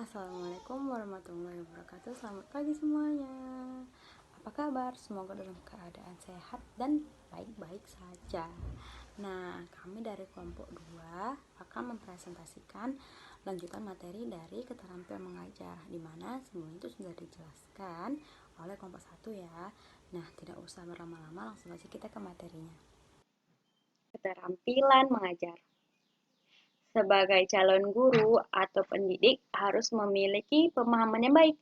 Assalamualaikum warahmatullahi wabarakatuh. Selamat pagi semuanya. Apa kabar? Semoga dalam keadaan sehat dan baik-baik saja. Nah, kami dari kelompok 2 akan mempresentasikan lanjutan materi dari keterampilan mengajar, di mana semuanya itu sudah dijelaskan oleh kelompok 1 ya. Nah, tidak usah berlama-lama, langsung saja kita ke materinya. Keterampilan mengajar. Sebagai calon guru atau pendidik harus memiliki pemahaman yang baik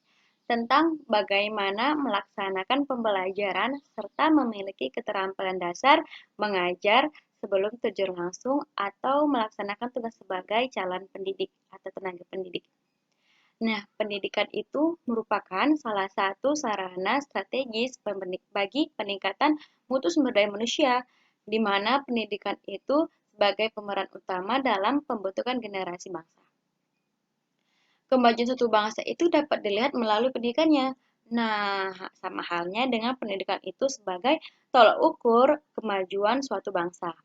tentang bagaimana melaksanakan pembelajaran serta memiliki keterampilan dasar mengajar sebelum terjun langsung atau melaksanakan tugas sebagai calon pendidik atau tenaga pendidik. Nah, pendidikan itu merupakan salah satu sarana strategis bagi peningkatan mutu sumber daya manusia, di mana pendidikan itu sebagai pemeran utama dalam pembentukan generasi bangsa. Kemajuan suatu bangsa itu dapat dilihat melalui pendidikannya. Nah, sama halnya dengan pendidikan itu sebagai tolak ukur kemajuan suatu bangsa.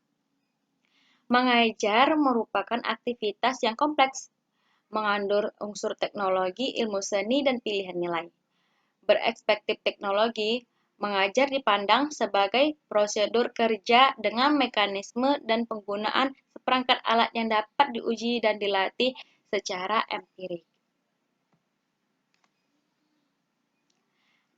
Mengajar merupakan aktivitas yang kompleks, mengandung unsur teknologi, ilmu seni, dan pilihan nilai. Berekspektif teknologi, mengajar dipandang sebagai prosedur kerja dengan mekanisme dan penggunaan seperangkat alat yang dapat diuji dan dilatih secara empirik.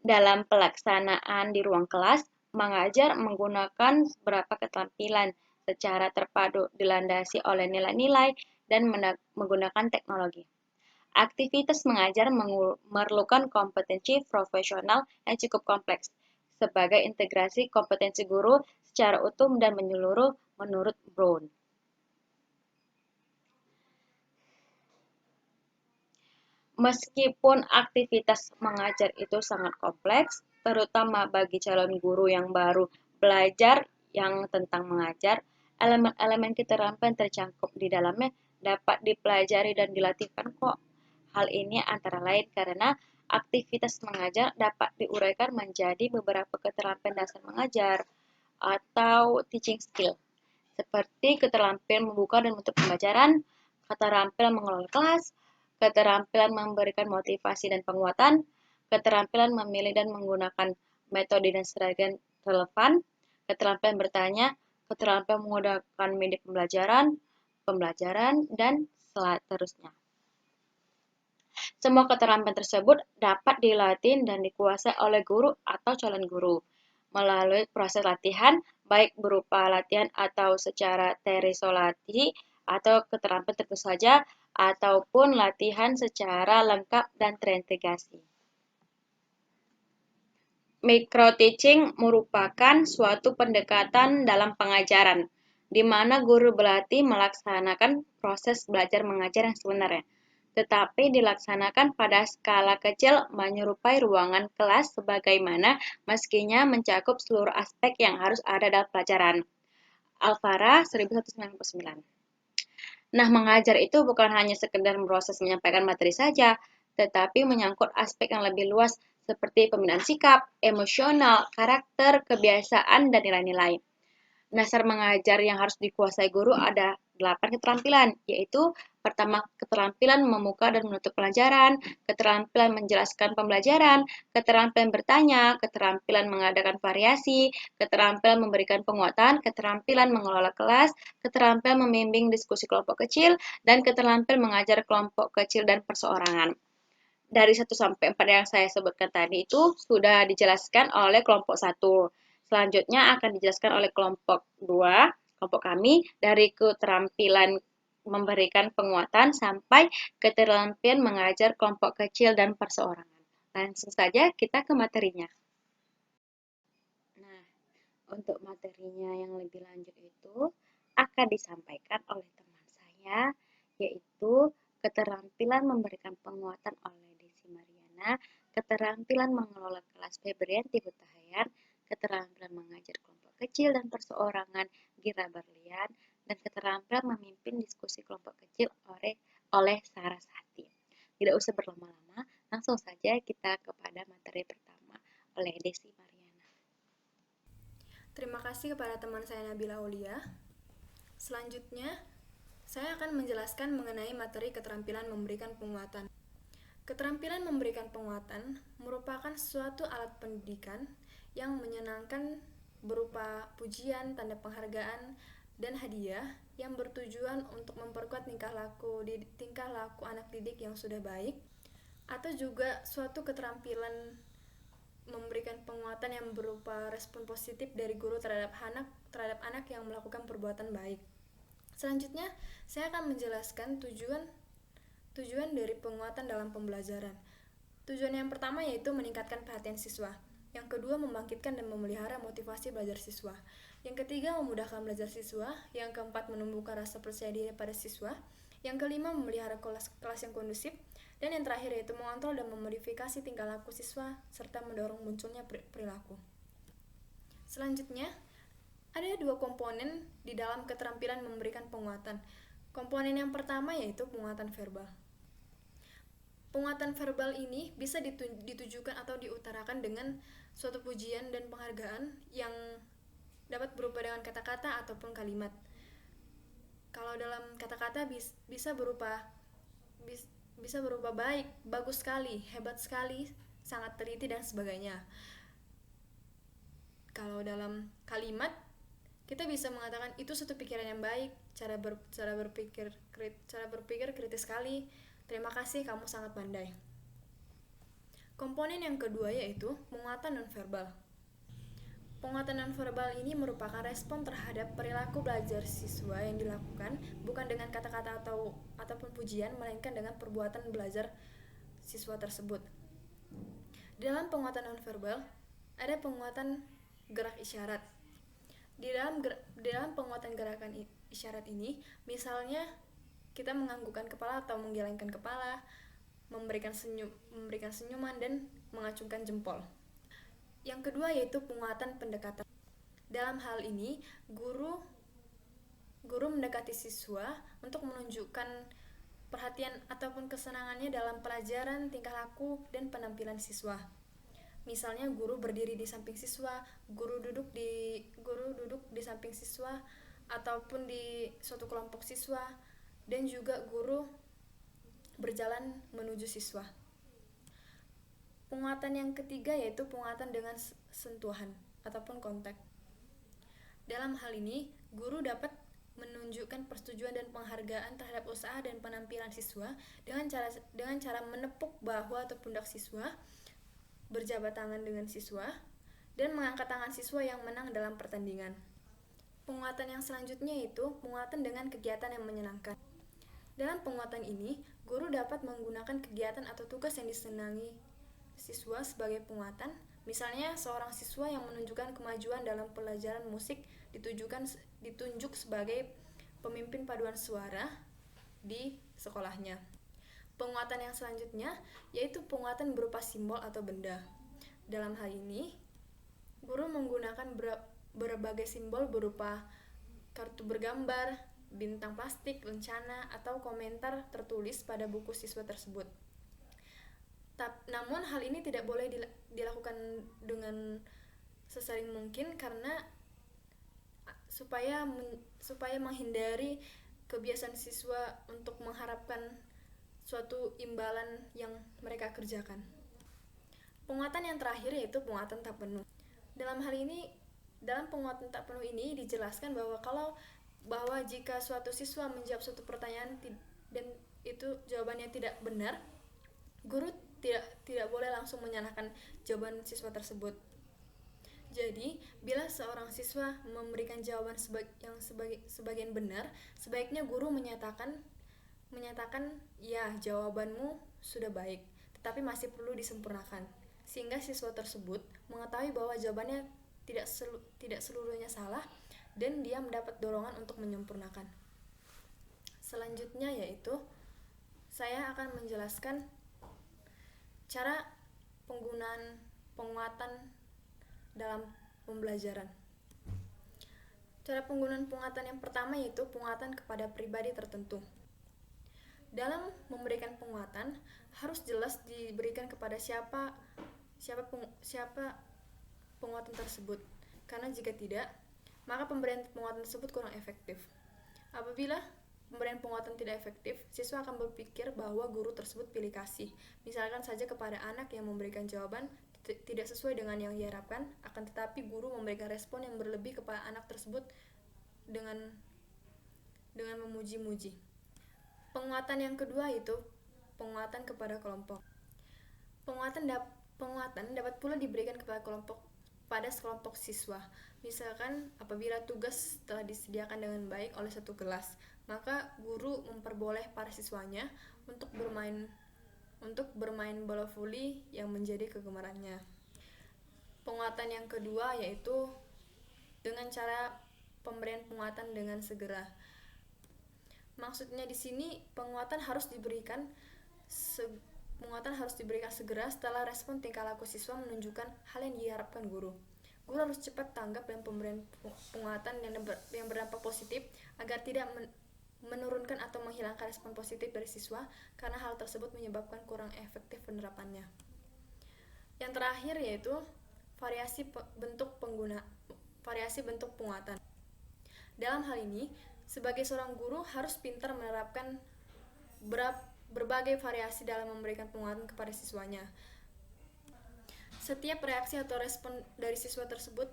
Dalam pelaksanaan di ruang kelas, mengajar menggunakan beberapa keterampilan secara terpadu dilandasi oleh nilai-nilai dan menggunakan teknologi. Aktivitas mengajar memerlukan kompetensi profesional yang cukup kompleks sebagai integrasi kompetensi guru secara utuh dan menyeluruh menurut Brown. Meskipun aktivitas mengajar itu sangat kompleks, terutama bagi calon guru yang baru belajar yang tentang mengajar, elemen-elemen keterampilan tercakup di dalamnya dapat dipelajari dan dilatihkan kok. Hal ini antara lain karena aktivitas mengajar dapat diuraikan menjadi beberapa keterampilan dasar mengajar atau teaching skill, seperti keterampilan membuka dan menutup pembelajaran, keterampilan mengelola kelas, keterampilan memberikan motivasi dan penguatan, keterampilan memilih dan menggunakan metode dan strategi relevan, keterampilan bertanya, keterampilan menggunakan media pembelajaran, dan seterusnya. Semua keterampilan tersebut dapat dilatih dan dikuasai oleh guru atau calon guru melalui proses latihan, baik berupa latihan atau secara terisolasi atau keterampilan tentu saja, ataupun latihan secara lengkap dan terintegrasi. Micro-teaching merupakan suatu pendekatan dalam pengajaran, di mana guru berlatih melaksanakan proses belajar mengajar yang sebenarnya, tetapi dilaksanakan pada skala kecil menyerupai ruangan kelas sebagaimana meskinya mencakup seluruh aspek yang harus ada dalam pelajaran. Alfara 1199. Nah, mengajar itu bukan hanya sekedar proses menyampaikan materi saja, tetapi menyangkut aspek yang lebih luas seperti pembinaan sikap, emosional, karakter, kebiasaan, dan nilai-nilai. Dasar mengajar yang harus dikuasai guru ada 8 keterampilan, yaitu pertama keterampilan membuka dan menutup pelajaran, keterampilan menjelaskan pembelajaran, keterampilan bertanya, keterampilan mengadakan variasi, keterampilan memberikan penguatan, keterampilan mengelola kelas, keterampilan membimbing diskusi kelompok kecil, dan keterampilan mengajar kelompok kecil dan perseorangan. Dari 1 sampai 4 yang saya sebutkan tadi itu sudah dijelaskan oleh kelompok 1. Selanjutnya akan dijelaskan oleh kelompok 2, kelompok kami, dari keterampilan memberikan penguatan sampai keterampilan mengajar kelompok kecil dan perseorangan. Langsung saja kita ke materinya. Nah, untuk materinya yang lebih lanjut itu akan disampaikan oleh teman saya, yaitu keterampilan memberikan penguatan oleh Desi Mariana, keterampilan mengelola kelas Febrianti Hutahayan, keterampilan mengajar kelompok kecil dan perseorangan Gira Berlian, dan keterampilan memimpin diskusi kelompok kecil oleh Sarasati. Tidak usah berlama-lama, langsung saja kita kepada materi pertama oleh Desi Mariana. Terima kasih kepada teman saya Nabila Aulia. Selanjutnya, saya akan menjelaskan mengenai materi keterampilan memberikan penguatan. Keterampilan memberikan penguatan merupakan suatu alat pendidikan yang menyenangkan berupa pujian, tanda penghargaan, dan hadiah yang bertujuan untuk memperkuat tingkah laku anak didik yang sudah baik, atau juga suatu keterampilan memberikan penguatan yang berupa respon positif dari guru terhadap anak yang melakukan perbuatan baik. Selanjutnya, saya akan menjelaskan tujuan dari penguatan dalam pembelajaran. Tujuan yang pertama yaitu meningkatkan perhatian siswa. Yang kedua, membangkitkan dan memelihara motivasi belajar siswa. Yang ketiga, memudahkan belajar siswa. Yang keempat, menumbuhkan rasa percaya diri pada siswa. Yang kelima, memelihara kelas yang kondusif. Dan yang terakhir yaitu mengontrol dan memodifikasi tingkah laku siswa serta mendorong munculnya perilaku. Selanjutnya, ada dua komponen di dalam keterampilan memberikan penguatan. Komponen yang pertama yaitu penguatan verbal. Penguatan verbal ini bisa ditujukan atau diutarakan dengan suatu pujian dan penghargaan yang dapat berupa dengan kata-kata ataupun kalimat. Kalau dalam kata-kata bisa berupa baik, bagus sekali, hebat sekali, sangat teliti dan sebagainya. Kalau dalam kalimat kita bisa mengatakan itu suatu pikiran yang baik, cara berpikir kritis sekali. Terima kasih, kamu sangat pandai. Komponen yang kedua yaitu penguatan nonverbal. Penguatan nonverbal ini merupakan respon terhadap perilaku belajar siswa yang dilakukan bukan dengan kata-kata ataupun pujian, melainkan dengan perbuatan belajar siswa tersebut. Dalam penguatan nonverbal ada penguatan gerak isyarat. Di dalam penguatan gerakan isyarat ini, misalnya kita menganggukkan kepala atau menggelengkan kepala, memberikan senyuman dan mengacungkan jempol. Yang kedua yaitu penguatan pendekatan. Dalam hal ini, guru mendekati siswa untuk menunjukkan perhatian ataupun kesenangannya dalam pelajaran, tingkah laku, dan penampilan siswa. Misalnya guru berdiri di samping siswa, guru duduk di samping siswa, ataupun di suatu kelompok siswa, dan juga guru berjalan menuju siswa. Penguatan yang ketiga yaitu penguatan dengan sentuhan ataupun kontak. Dalam hal ini, guru dapat menunjukkan persetujuan dan penghargaan terhadap usaha dan penampilan siswa dengan cara menepuk bahu atau pundak siswa, berjabat tangan dengan siswa, dan mengangkat tangan siswa yang menang dalam pertandingan. Penguatan yang selanjutnya yaitu penguatan dengan kegiatan yang menyenangkan. Dalam penguatan ini, guru dapat menggunakan kegiatan atau tugas yang disenangi siswa sebagai penguatan. Misalnya, seorang siswa yang menunjukkan kemajuan dalam pelajaran musik ditunjuk sebagai pemimpin paduan suara di sekolahnya. Penguatan yang selanjutnya yaitu penguatan berupa simbol atau benda. Dalam hal ini, guru menggunakan berbagai simbol berupa kartu bergambar, bintang plastik, lencana, atau komentar tertulis pada buku siswa tersebut. Namun hal ini tidak boleh dilakukan dengan sesering mungkin karena supaya menghindari kebiasaan siswa untuk mengharapkan suatu imbalan yang mereka kerjakan. Penguatan yang terakhir yaitu penguatan tak penuh. Dalam penguatan tak penuh ini dijelaskan bahwa jika suatu siswa menjawab suatu pertanyaan dan itu jawabannya tidak benar, guru tidak boleh langsung menyalahkan jawaban siswa tersebut. Jadi, bila seorang siswa memberikan jawaban sebagian benar, sebaiknya guru menyatakan ya, jawabanmu sudah baik, tetapi masih perlu disempurnakan, sehingga siswa tersebut mengetahui bahwa jawabannya tidak seluruhnya salah dan dia mendapat dorongan untuk menyempurnakan. Selanjutnya yaitu saya akan menjelaskan cara penggunaan penguatan dalam pembelajaran. Cara penggunaan penguatan yang pertama yaitu penguatan kepada pribadi tertentu. Dalam memberikan penguatan harus jelas diberikan kepada siapa penguatan tersebut, karena jika tidak, maka pemberian penguatan tersebut kurang efektif. Apabila pemberian penguatan tidak efektif, siswa akan berpikir bahwa guru tersebut pilih kasih. Misalkan saja kepada anak yang memberikan jawaban tidak sesuai dengan yang diharapkan, akan tetapi guru memberikan respon yang berlebih kepada anak tersebut dengan memuji-muji. Penguatan yang kedua itu penguatan kepada kelompok. Penguatan dapat pula diberikan kepada sekelompok siswa. Misalkan apabila tugas telah disediakan dengan baik oleh satu kelas, maka guru memperboleh para siswanya untuk bermain bola voli yang menjadi kegemarannya. Penguatan yang kedua yaitu dengan cara pemberian penguatan dengan segera. Maksudnya di sini penguatan harus diberikan segera setelah respon tingkah laku siswa menunjukkan hal yang diharapkan guru. Guru harus cepat tanggap dengan pemberian penguatan yang berdampak positif agar tidak menurunkan atau menghilangkan respon positif dari siswa karena hal tersebut menyebabkan kurang efektif penerapannya. Yang terakhir yaitu variasi bentuk penguatan. Dalam hal ini, sebagai seorang guru harus pintar menerapkan berbagai variasi dalam memberikan penguatan kepada siswanya. Setiap reaksi atau respon dari siswa tersebut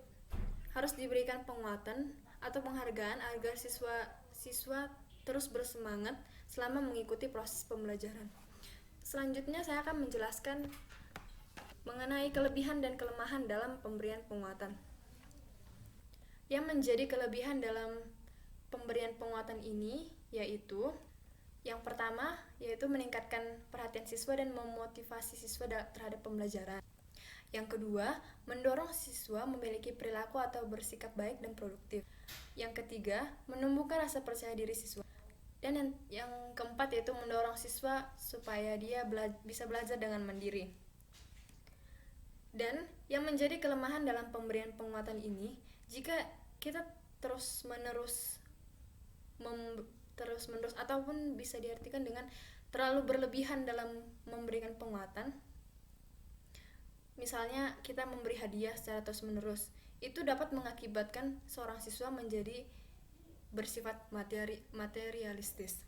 harus diberikan penguatan atau penghargaan agar siswa terus bersemangat selama mengikuti proses pembelajaran. Selanjutnya saya akan menjelaskan mengenai kelebihan dan kelemahan dalam pemberian penguatan. Yang menjadi kelebihan dalam pemberian penguatan ini yaitu yang pertama yaitu meningkatkan perhatian siswa dan memotivasi siswa terhadap pembelajaran. Yang kedua, mendorong siswa memiliki perilaku atau bersikap baik dan produktif. Yang ketiga, menumbuhkan rasa percaya diri siswa. Dan yang keempat yaitu mendorong siswa supaya dia bisa belajar dengan mandiri. Dan yang menjadi kelemahan dalam pemberian penguatan ini, jika kita terus-menerus ataupun bisa diartikan dengan terlalu berlebihan dalam memberikan penguatan. Misalnya kita memberi hadiah secara terus-menerus, itu dapat mengakibatkan seorang siswa menjadi bersifat materialistis.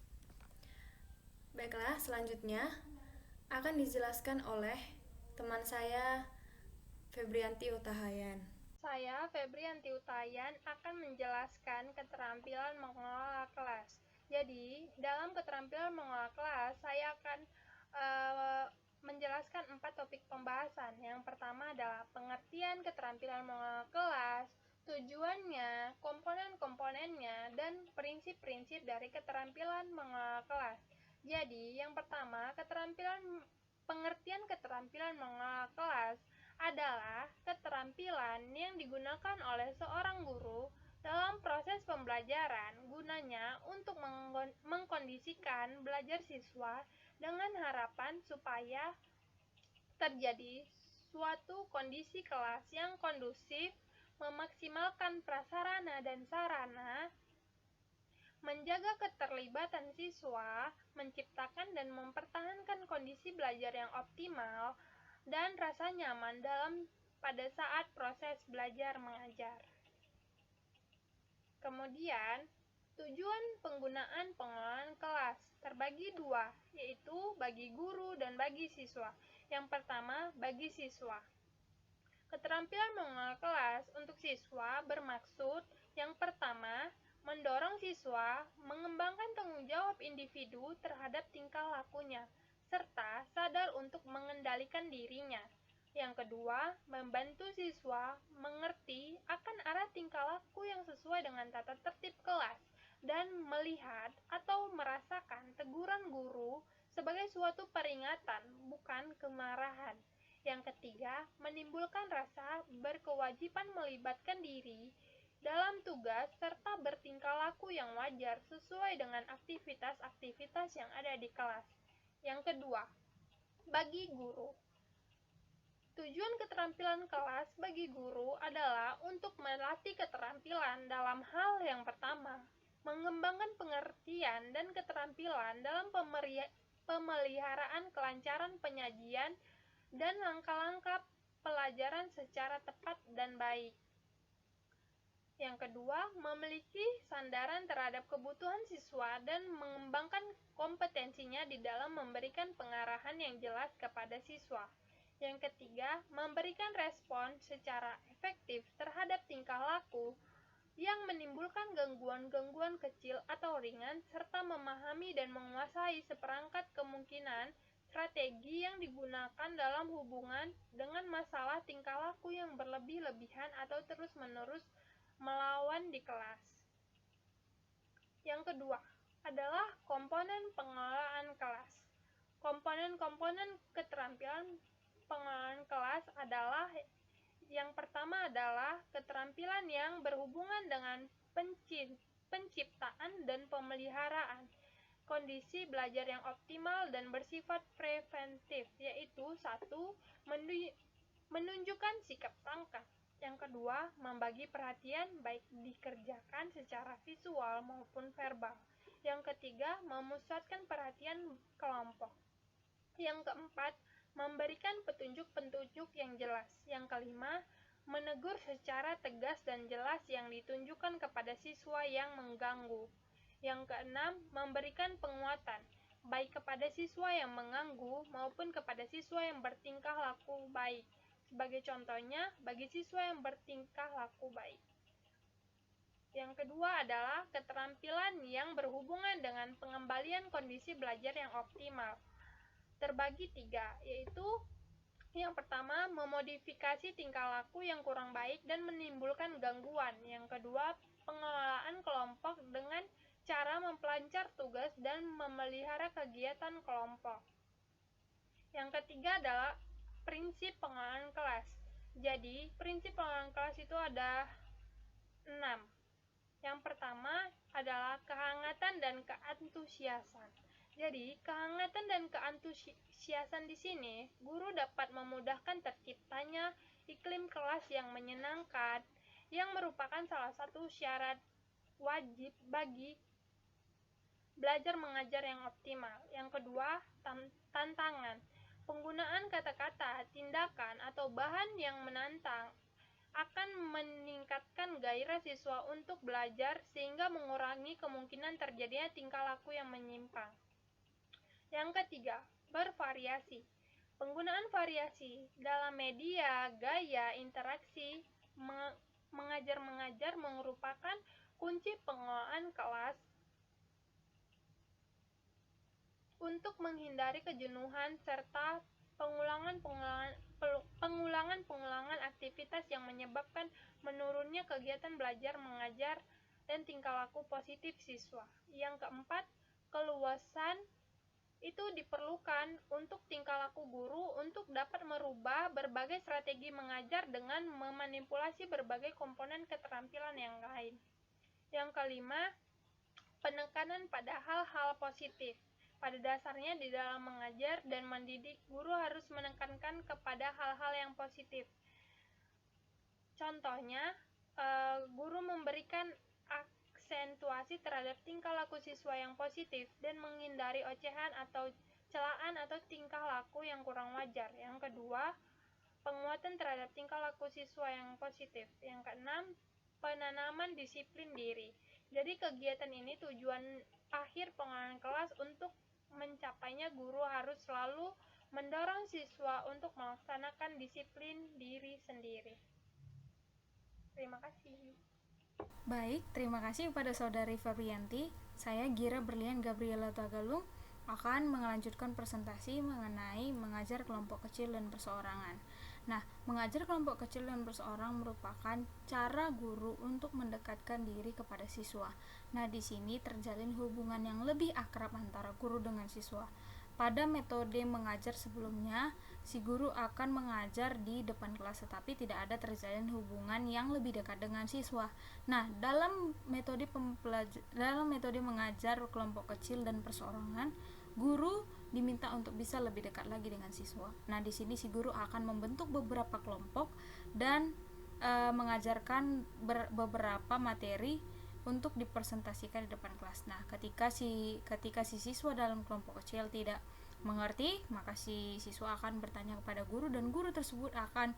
Baiklah, selanjutnya akan dijelaskan oleh teman saya Febrianti Utahayan. Saya, Febrianti Utahayan, akan menjelaskan keterampilan mengelola kelas. Jadi, dalam keterampilan mengelola kelas, saya akan menjelaskan 4 topik pembahasan. Yang pertama adalah pengertian keterampilan mengelola kelas, tujuannya, komponen-komponennya, dan prinsip-prinsip dari keterampilan mengelola kelas. Jadi, yang pertama, pengertian keterampilan mengelola kelas adalah keterampilan yang digunakan oleh seorang guru dalam proses pembelajaran, gunanya untuk mengkondisikan belajar siswa dengan harapan supaya terjadi suatu kondisi kelas yang kondusif, memaksimalkan prasarana dan sarana, menjaga keterlibatan siswa, menciptakan dan mempertahankan kondisi belajar yang optimal, dan rasa nyaman pada saat proses belajar mengajar. Kemudian, tujuan penggunaan pengelolaan kelas terbagi 2, yaitu bagi guru dan bagi siswa. Yang pertama, bagi siswa. Keterampilan mengelola kelas untuk siswa bermaksud yang pertama, mendorong siswa mengembangkan tanggung jawab individu terhadap tingkah lakunya, serta sadar untuk mengendalikan dirinya. Yang kedua, membantu siswa mengerti akan arah tingkah laku yang sesuai dengan tata tertib kelas dan melihat atau merasakan teguran guru sebagai suatu peringatan, bukan kemarahan. Yang ketiga, menimbulkan rasa berkewajiban melibatkan diri dalam tugas serta bertingkah laku yang wajar sesuai dengan aktivitas-aktivitas yang ada di kelas. Yang kedua, bagi guru. Tujuan keterampilan kelas bagi guru adalah untuk melatih keterampilan dalam hal yang pertama, mengembangkan pengertian dan keterampilan dalam pemeliharaan kelancaran penyajian dan langkah-langkah pelajaran secara tepat dan baik. Yang kedua, memiliki sandaran terhadap kebutuhan siswa dan mengembangkan kompetensinya di dalam memberikan pengarahan yang jelas kepada siswa. Yang ketiga, memberikan respon secara efektif terhadap tingkah laku yang menimbulkan gangguan-gangguan kecil atau ringan, serta memahami dan menguasai seperangkat kemungkinan strategi yang digunakan dalam hubungan dengan masalah tingkah laku yang berlebih-lebihan atau terus-menerus melawan di kelas. Yang kedua adalah komponen pengelolaan kelas. Komponen-komponen keterampilan pengelolaan kelas adalah yang pertama adalah keterampilan yang berhubungan dengan penciptaan dan pemeliharaan kondisi belajar yang optimal dan bersifat preventif, yaitu 1. Menunjukkan sikap tangkap. Yang kedua, membagi perhatian baik dikerjakan secara visual maupun verbal. Yang ketiga, memusatkan perhatian kelompok. Yang keempat, memberikan petunjuk-petunjuk yang jelas. Yang kelima, menegur secara tegas dan jelas yang ditunjukkan kepada siswa yang mengganggu. Yang keenam, memberikan penguatan, baik kepada siswa yang mengganggu maupun kepada siswa yang bertingkah laku baik. Sebagai contohnya, bagi siswa yang bertingkah laku baik. Yang kedua adalah keterampilan yang berhubungan dengan pengembalian kondisi belajar yang optimal. Terbagi 3, yaitu yang pertama, memodifikasi tingkah laku yang kurang baik dan menimbulkan gangguan. Yang kedua, pengelolaan kelompok dengan cara mempelancar tugas dan memelihara kegiatan kelompok. Yang ketiga adalah prinsip pengelolaan kelas. Jadi, prinsip pengelolaan kelas itu ada 6. Yang pertama adalah kehangatan dan keantusiasan. Jadi, kehangatan dan keantusiasan di sini, guru dapat memudahkan terciptanya iklim kelas yang menyenangkan, yang merupakan salah satu syarat wajib bagi belajar mengajar yang optimal. Yang kedua, tantangan. Penggunaan kata-kata, tindakan, atau bahan yang menantang akan meningkatkan gairah siswa untuk belajar sehingga mengurangi kemungkinan terjadinya tingkah laku yang menyimpang. Yang ketiga, bervariasi. Penggunaan variasi dalam media, gaya, interaksi, mengajar merupakan kunci pengelolaan kelas untuk menghindari kejenuhan serta pengulangan aktivitas yang menyebabkan menurunnya kegiatan belajar mengajar dan tingkah laku positif siswa. Yang keempat, keluasan itu diperlukan untuk tingkah laku guru untuk dapat merubah berbagai strategi mengajar dengan memanipulasi berbagai komponen keterampilan yang lain. Yang kelima, penekanan pada hal-hal positif. Pada dasarnya di dalam mengajar dan mendidik, guru harus menekankan kepada hal-hal yang positif. Contohnya, guru memberikan aksentuasi terhadap tingkah laku siswa yang positif dan menghindari ocehan atau celaan atau tingkah laku yang kurang wajar. Yang kedua, penguatan terhadap tingkah laku siswa yang positif. Yang keenam, penanaman disiplin diri. Jadi kegiatan ini tujuan akhir pengelolaan kelas. Untuk mencapainya, guru harus selalu mendorong siswa untuk melaksanakan disiplin diri sendiri. Terima kasih. Baik, terima kasih kepada Saudari Febrianti. Saya Gira Berlian Gabriela Tagalung akan melanjutkan presentasi mengenai mengajar kelompok kecil dan perseorangan. Nah, mengajar kelompok kecil dan perseorang merupakan cara guru untuk mendekatkan diri kepada siswa. Nah, di sini terjalin hubungan yang lebih akrab antara guru dengan siswa. Pada metode mengajar sebelumnya, si guru akan mengajar di depan kelas tetapi tidak ada terjalin hubungan yang lebih dekat dengan siswa. Nah, dalam metode mengajar kelompok kecil dan perseorangan, guru diminta untuk bisa lebih dekat lagi dengan siswa. Nah, di sini si guru akan membentuk beberapa kelompok dan mengajarkan beberapa materi untuk dipresentasikan di depan kelas. Nah, ketika si siswa dalam kelompok kecil tidak mengerti, maka si siswa akan bertanya kepada guru dan guru tersebut akan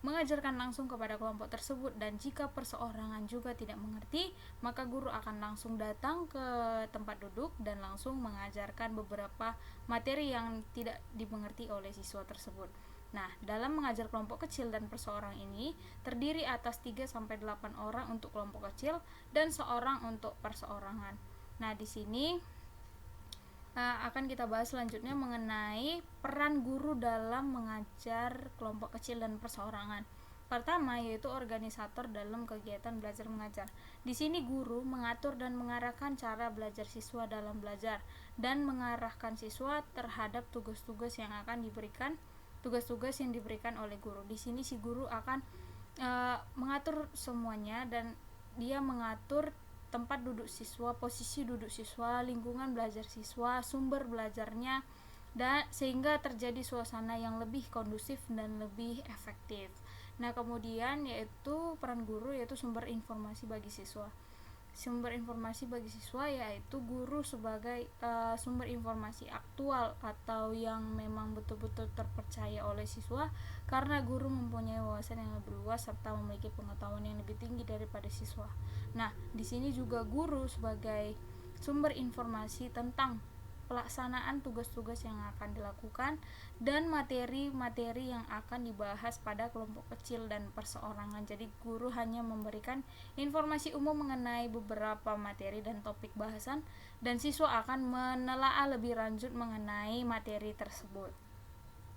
mengajarkan langsung kepada kelompok tersebut, dan jika perseorangan juga tidak mengerti, maka guru akan langsung datang ke tempat duduk dan langsung mengajarkan beberapa materi yang tidak dimengerti oleh siswa tersebut. Nah, dalam mengajar kelompok kecil dan perseorangan ini terdiri atas 3-8 orang untuk kelompok kecil dan seorang untuk perseorangan. Nah, di sini akan kita bahas selanjutnya mengenai peran guru dalam mengajar kelompok kecil dan perseorangan. Pertama, yaitu organisator dalam kegiatan belajar mengajar. Di sini guru mengatur dan mengarahkan cara belajar siswa dalam belajar dan mengarahkan siswa terhadap tugas-tugas yang diberikan oleh guru. Di sini si guru akan mengatur semuanya, dan dia mengatur tempat duduk siswa, posisi duduk siswa, lingkungan belajar siswa, sumber belajarnya, dan sehingga terjadi suasana yang lebih kondusif dan lebih efektif. Nah, kemudian yaitu peran guru yaitu sumber informasi bagi siswa. Sumber informasi bagi siswa yaitu guru sebagai sumber informasi aktual atau yang memang betul-betul terpercaya oleh siswa, karena guru mempunyai wawasan yang lebih luas serta memiliki pengetahuan yang lebih tinggi daripada siswa. Nah, di sini juga guru sebagai sumber informasi tentang pelaksanaan tugas-tugas yang akan dilakukan dan materi-materi yang akan dibahas pada kelompok kecil dan perseorangan. Jadi guru hanya memberikan informasi umum mengenai beberapa materi dan topik bahasan, dan siswa akan menelaah lebih lanjut mengenai materi tersebut.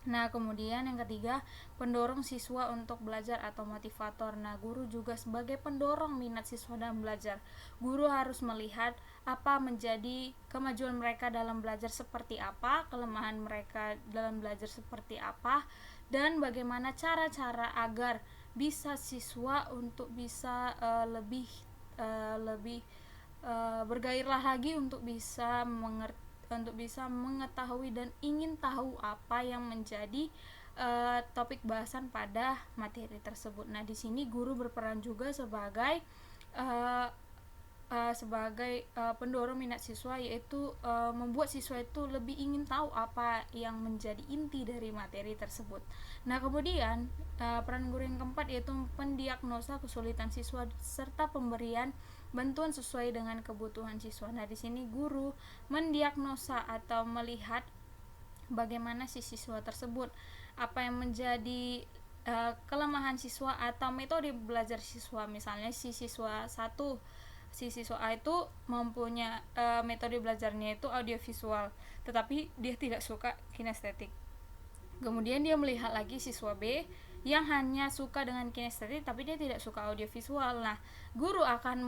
Nah, kemudian yang ketiga, pendorong siswa untuk belajar atau motivator. Nah, guru juga sebagai pendorong minat siswa dalam belajar. Guru harus melihat apa menjadi kemajuan mereka dalam belajar seperti apa, kelemahan mereka dalam belajar seperti apa, dan bagaimana cara-cara agar bisa siswa untuk bisa lebih bergairah lagi untuk bisa mengetahui dan ingin tahu apa yang menjadi topik bahasan pada materi tersebut. Nah, di sini guru berperan juga sebagai pendorong minat siswa, yaitu membuat siswa itu lebih ingin tahu apa yang menjadi inti dari materi tersebut. Nah, kemudian peran guru yang keempat yaitu pendiagnosa kesulitan siswa serta pemberian bantuan sesuai dengan kebutuhan siswa. Nah, di sini guru mendiagnosa atau melihat bagaimana si siswa tersebut, apa yang menjadi kelemahan siswa atau metode belajar siswa. Misalnya si siswa A itu mempunyai metode belajarnya itu audiovisual, tetapi dia tidak suka kinestetik. Kemudian dia melihat lagi siswa B yang hanya suka dengan kinestetik tapi dia tidak suka audiovisual. Nah, guru akan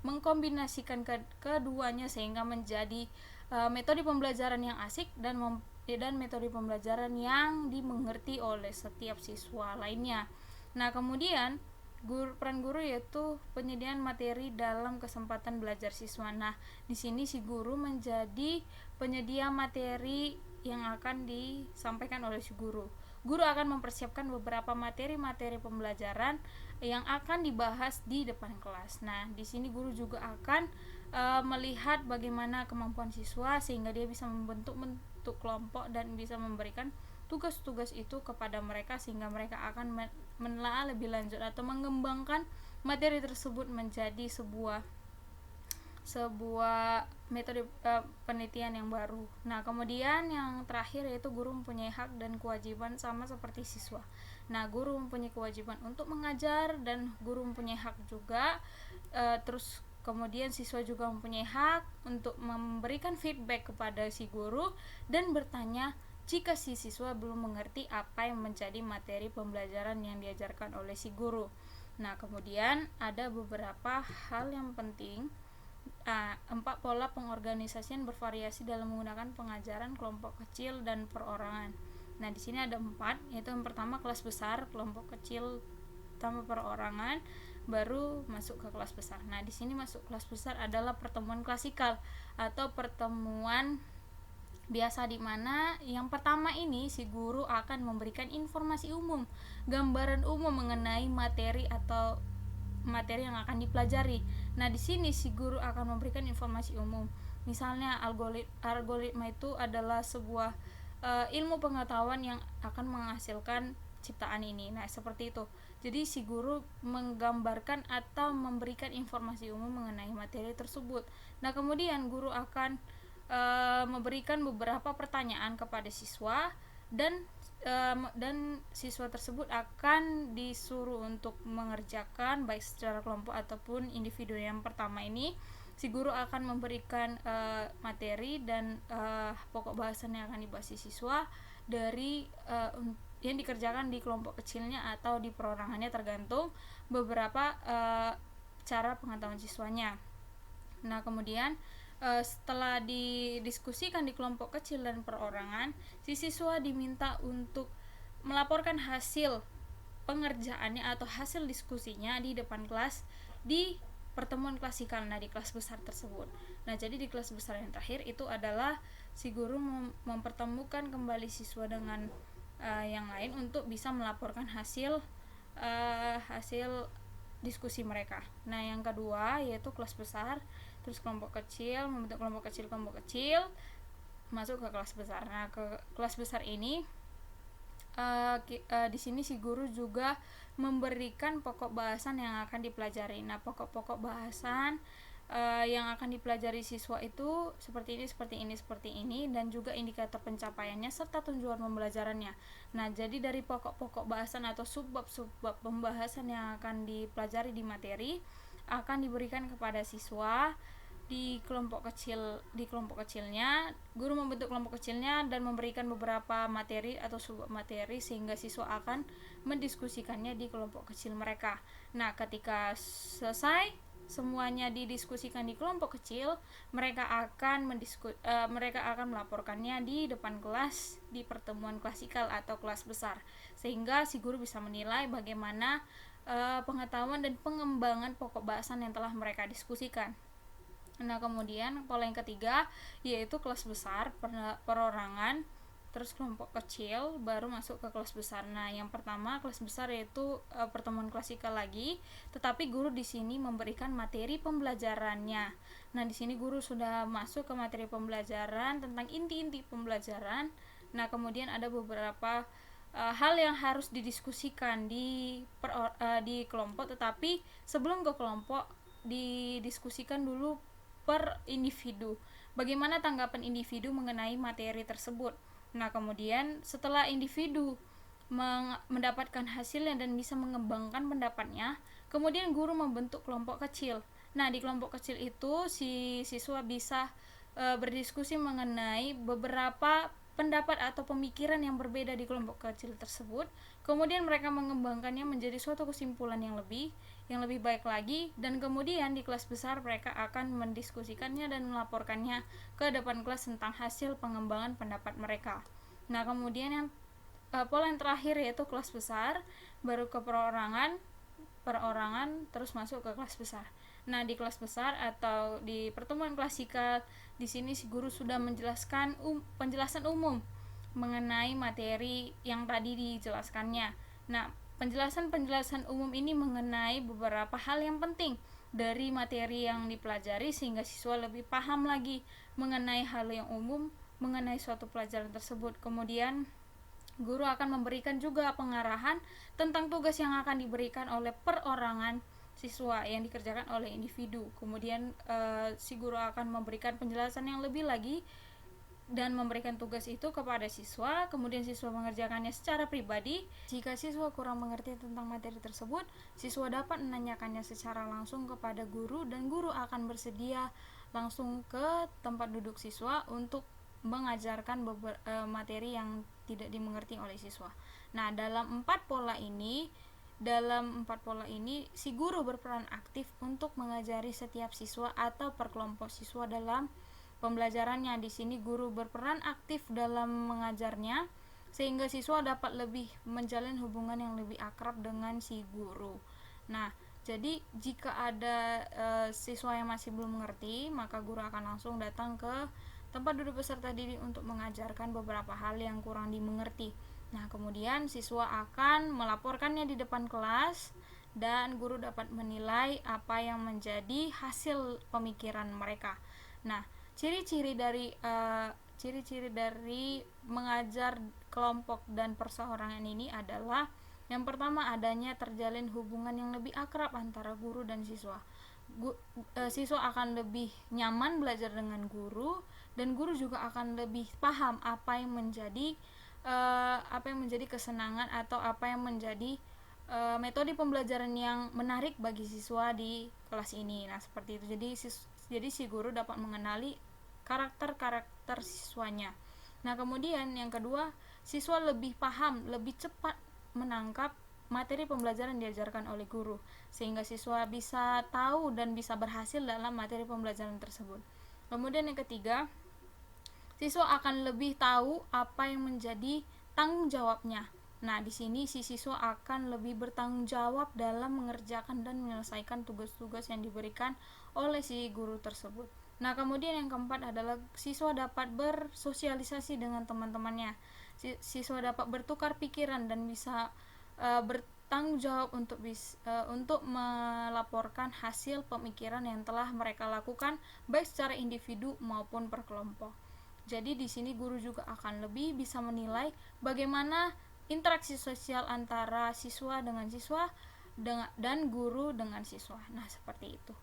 mengkombinasikan keduanya sehingga menjadi metode pembelajaran yang asik dan metode pembelajaran yang dimengerti oleh setiap siswa lainnya. Nah, kemudian peran guru yaitu penyediaan materi dalam kesempatan belajar siswa. Nah, di sini si guru menjadi penyedia materi yang akan disampaikan oleh si guru. Guru akan mempersiapkan beberapa materi-materi pembelajaran yang akan dibahas di depan kelas. Nah, di sini guru juga akan melihat bagaimana kemampuan siswa sehingga dia bisa membentuk kelompok dan bisa memberikan tugas-tugas itu kepada mereka sehingga mereka akan menelaah lebih lanjut atau mengembangkan materi tersebut menjadi sebuah metode penelitian yang baru. Nah, kemudian yang terakhir yaitu guru mempunyai hak dan kewajiban sama seperti siswa. Nah, guru mempunyai kewajiban untuk mengajar dan guru mempunyai hak juga. Terus kemudian siswa juga mempunyai hak untuk memberikan feedback kepada si guru dan bertanya jika si siswa belum mengerti apa yang menjadi materi pembelajaran yang diajarkan oleh si guru. Nah, kemudian ada beberapa hal yang penting. 4 pola pengorganisasian bervariasi dalam menggunakan pengajaran kelompok kecil dan perorangan. Nah, di sini ada 4, yaitu yang pertama kelas besar, kelompok kecil tambah perorangan, baru masuk ke kelas besar. Nah, di sini masuk kelas besar adalah pertemuan klasikal atau pertemuan biasa, di mana yang pertama ini si guru akan memberikan informasi umum, gambaran umum mengenai materi yang akan dipelajari. Nah, di sini si guru akan memberikan informasi umum. Misalnya algoritma itu adalah sebuah ilmu pengetahuan yang akan menghasilkan ciptaan ini. Nah, seperti itu. Jadi si guru menggambarkan atau memberikan informasi umum mengenai materi tersebut. Nah, kemudian guru akan memberikan beberapa pertanyaan kepada siswa dan siswa tersebut akan disuruh untuk mengerjakan baik secara kelompok ataupun individu. Yang pertama ini si guru akan memberikan materi dan pokok bahasan yang akan dibahas siswa dari yang dikerjakan di kelompok kecilnya atau di perorangannya, tergantung beberapa cara pengetahuan siswanya. Nah, kemudian setelah didiskusikan di kelompok kecil dan perorangan, si siswa diminta untuk melaporkan hasil pengerjaannya atau hasil diskusinya di depan kelas di pertemuan klasikal, di kelas besar tersebut. Nah, jadi di kelas besar yang terakhir itu adalah si guru mempertemukan kembali siswa dengan yang lain untuk bisa melaporkan hasil diskusi mereka. Nah, yang kedua yaitu kelas besar, terus kelompok kecil, membentuk kelompok kecil masuk ke kelas besar. Nah, ke kelas besar ini di sini si guru juga memberikan pokok bahasan yang akan dipelajari. Nah, pokok-pokok bahasan yang akan dipelajari siswa itu seperti ini, dan juga indikator pencapaiannya serta tujuan pembelajarannya. Nah, jadi dari pokok-pokok bahasan atau subbab pembahasan yang akan dipelajari di materi akan diberikan kepada siswa di kelompok kecilnya. Guru membentuk kelompok kecilnya dan memberikan beberapa materi atau subbab materi sehingga siswa akan mendiskusikannya di kelompok kecil mereka. Nah, ketika selesai semuanya didiskusikan di kelompok kecil, mereka akan melaporkannya di depan kelas di pertemuan klasikal atau kelas besar, sehingga si guru bisa menilai bagaimana pengetahuan dan pengembangan pokok bahasan yang telah mereka diskusikan. Nah, kemudian pola yang ketiga yaitu kelas besar, perorangan, terus kelompok kecil, baru masuk ke kelas besar. Nah, yang pertama kelas besar yaitu pertemuan klasikal lagi, tetapi guru di sini memberikan materi pembelajarannya. Nah, di sini guru sudah masuk ke materi pembelajaran tentang inti-inti pembelajaran. Nah, kemudian ada beberapa hal yang harus didiskusikan di kelompok, tetapi sebelum ke kelompok didiskusikan dulu per individu. Bagaimana tanggapan individu mengenai materi tersebut? Nah, kemudian setelah individu mendapatkan hasilnya dan bisa mengembangkan pendapatnya, kemudian guru membentuk kelompok kecil. Nah, di kelompok kecil itu si siswa bisa berdiskusi mengenai beberapa pendapat atau pemikiran yang berbeda di kelompok kecil tersebut. Kemudian mereka mengembangkannya menjadi suatu kesimpulan yang lebih baik lagi, dan kemudian di kelas besar mereka akan mendiskusikannya dan melaporkannya ke depan kelas tentang hasil pengembangan pendapat mereka. Nah, kemudian pola yang terakhir yaitu kelas besar, baru ke perorangan, terus masuk ke kelas besar. Nah, di kelas besar atau di pertemuan klasikal, di sini si guru sudah menjelaskan penjelasan umum mengenai materi yang tadi dijelaskannya. Nah, penjelasan umum ini mengenai beberapa hal yang penting dari materi yang dipelajari sehingga siswa lebih paham lagi mengenai hal yang umum mengenai suatu pelajaran tersebut. Kemudian guru akan memberikan juga pengarahan tentang tugas yang akan diberikan oleh perorangan siswa yang dikerjakan oleh individu. Kemudian si guru akan memberikan penjelasan yang lebih lagi dan memberikan tugas itu kepada siswa. Kemudian siswa mengerjakannya secara pribadi. Jika siswa kurang mengerti tentang materi tersebut, siswa dapat menanyakannya secara langsung kepada guru, dan guru akan bersedia langsung ke tempat duduk siswa untuk mengajarkan materi yang tidak dimengerti oleh siswa. Nah, dalam empat pola ini si guru berperan aktif untuk mengajari setiap siswa atau perkelompok siswa dalam pembelajarannya. Di sini guru berperan aktif dalam mengajarnya sehingga siswa dapat lebih menjalin hubungan yang lebih akrab dengan si guru. Nah, jadi jika ada siswa yang masih belum mengerti, maka guru akan langsung datang ke tempat duduk peserta didik untuk mengajarkan beberapa hal yang kurang dimengerti. Nah, kemudian siswa akan melaporkannya di depan kelas dan guru dapat menilai apa yang menjadi hasil pemikiran mereka. Nah, ciri-ciri dari ciri-ciri dari mengajar kelompok dan perseorangan ini adalah yang pertama, adanya terjalin hubungan yang lebih akrab antara guru dan siswa. Siswa akan lebih nyaman belajar dengan guru, dan guru juga akan lebih paham apa yang menjadi kesenangan atau apa yang menjadi metode pembelajaran yang menarik bagi siswa di kelas ini. Nah, seperti itu. Jadi si guru dapat mengenali karakter siswanya. Nah, kemudian yang kedua, siswa lebih paham, lebih cepat menangkap materi pembelajaran diajarkan oleh guru, sehingga siswa bisa tahu dan bisa berhasil dalam materi pembelajaran tersebut. Kemudian yang ketiga, siswa akan lebih tahu apa yang menjadi tanggung jawabnya. Nah, di sini si siswa akan lebih bertanggung jawab dalam mengerjakan dan menyelesaikan tugas-tugas yang diberikan oleh si guru tersebut. Nah, kemudian yang keempat adalah siswa dapat bersosialisasi dengan teman-temannya. Siswa dapat bertukar pikiran dan bisa bertanggung jawab untuk melaporkan hasil pemikiran yang telah mereka lakukan baik secara individu maupun per kelompok. Jadi di sini guru juga akan lebih bisa menilai bagaimana interaksi sosial antara siswa dengan siswa dan guru dengan siswa. Nah, seperti itu.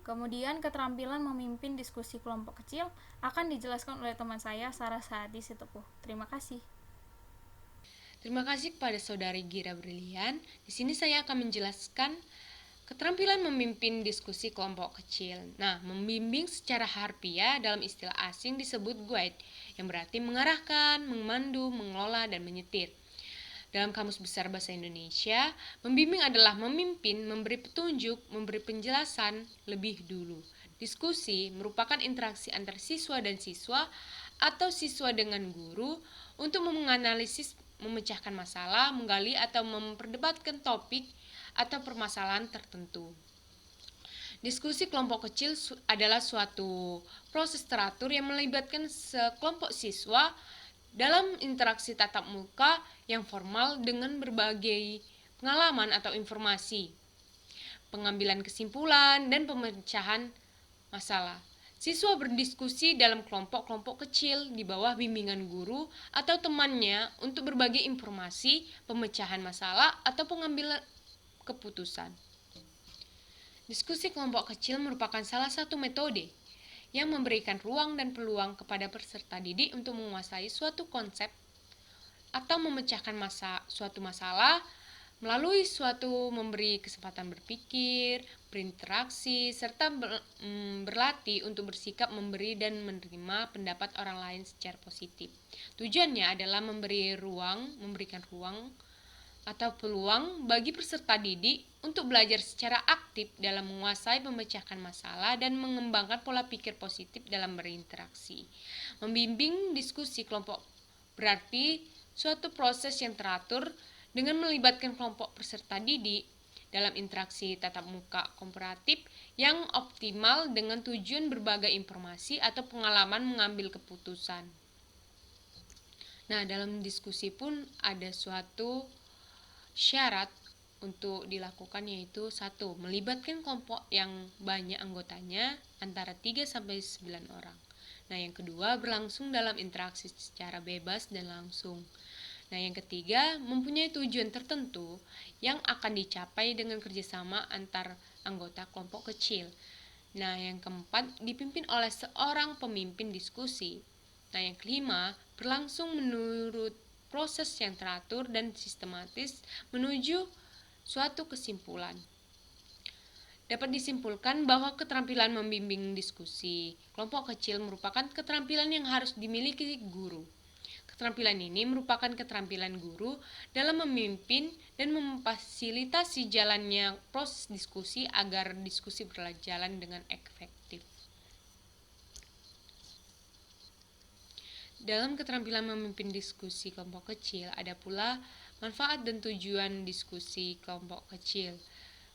Kemudian keterampilan memimpin diskusi kelompok kecil akan dijelaskan oleh teman saya Sarah Sahati Sitepuh. Terima kasih. Terima kasih kepada Saudari Gira Brilian. Di sini saya akan menjelaskan keterampilan memimpin diskusi kelompok kecil. Nah, membimbing secara harfiah dalam istilah asing disebut guide, yang berarti mengarahkan, memandu, mengelola, dan menyetir. Dalam Kamus Besar Bahasa Indonesia, membimbing adalah memimpin, memberi petunjuk, memberi penjelasan lebih dulu. Diskusi merupakan interaksi antar siswa dan siswa atau siswa dengan guru untuk menganalisis, memecahkan masalah, menggali atau memperdebatkan topik atau permasalahan tertentu. Diskusi kelompok kecil adalah suatu proses teratur yang melibatkan sekelompok siswa dalam interaksi tatap muka yang formal dengan berbagai pengalaman atau informasi, pengambilan kesimpulan, dan pemecahan masalah. Siswa berdiskusi dalam kelompok-kelompok kecil di bawah bimbingan guru atau temannya untuk berbagi informasi, pemecahan masalah, atau pengambilan keputusan. Diskusi kelompok kecil merupakan salah satu metode yang memberikan ruang dan peluang kepada peserta didik untuk menguasai suatu konsep atau memecahkan suatu masalah melalui memberi kesempatan berpikir, berinteraksi, serta berlatih untuk bersikap memberi dan menerima pendapat orang lain secara positif. Tujuannya adalah memberikan ruang atau peluang bagi peserta didik untuk belajar secara aktif dalam menguasai memecahkan masalah dan mengembangkan pola pikir positif dalam berinteraksi. Membimbing diskusi kelompok berarti suatu proses yang teratur dengan melibatkan kelompok peserta didik dalam interaksi tatap muka komparatif yang optimal dengan tujuan berbagai informasi atau pengalaman mengambil keputusan. Nah, dalam diskusi pun ada suatu syarat untuk dilakukan, yaitu 1. Melibatkan kelompok yang banyak anggotanya antara 3-9 orang. Nah, yang kedua, berlangsung dalam interaksi secara bebas dan langsung. Nah, yang ketiga, mempunyai tujuan tertentu yang akan dicapai dengan kerjasama antar anggota kelompok kecil. Nah, yang keempat, dipimpin oleh seorang pemimpin diskusi. Nah, yang kelima, berlangsung menurut proses yang teratur dan sistematis menuju suatu kesimpulan. Dapat disimpulkan bahwa keterampilan membimbing diskusi kelompok kecil merupakan keterampilan yang harus dimiliki guru. Keterampilan ini merupakan keterampilan guru dalam memimpin dan memfasilitasi jalannya proses diskusi agar diskusi berjalan dengan efektif. Dalam keterampilan memimpin diskusi kelompok kecil, ada pula manfaat dan tujuan diskusi kelompok kecil.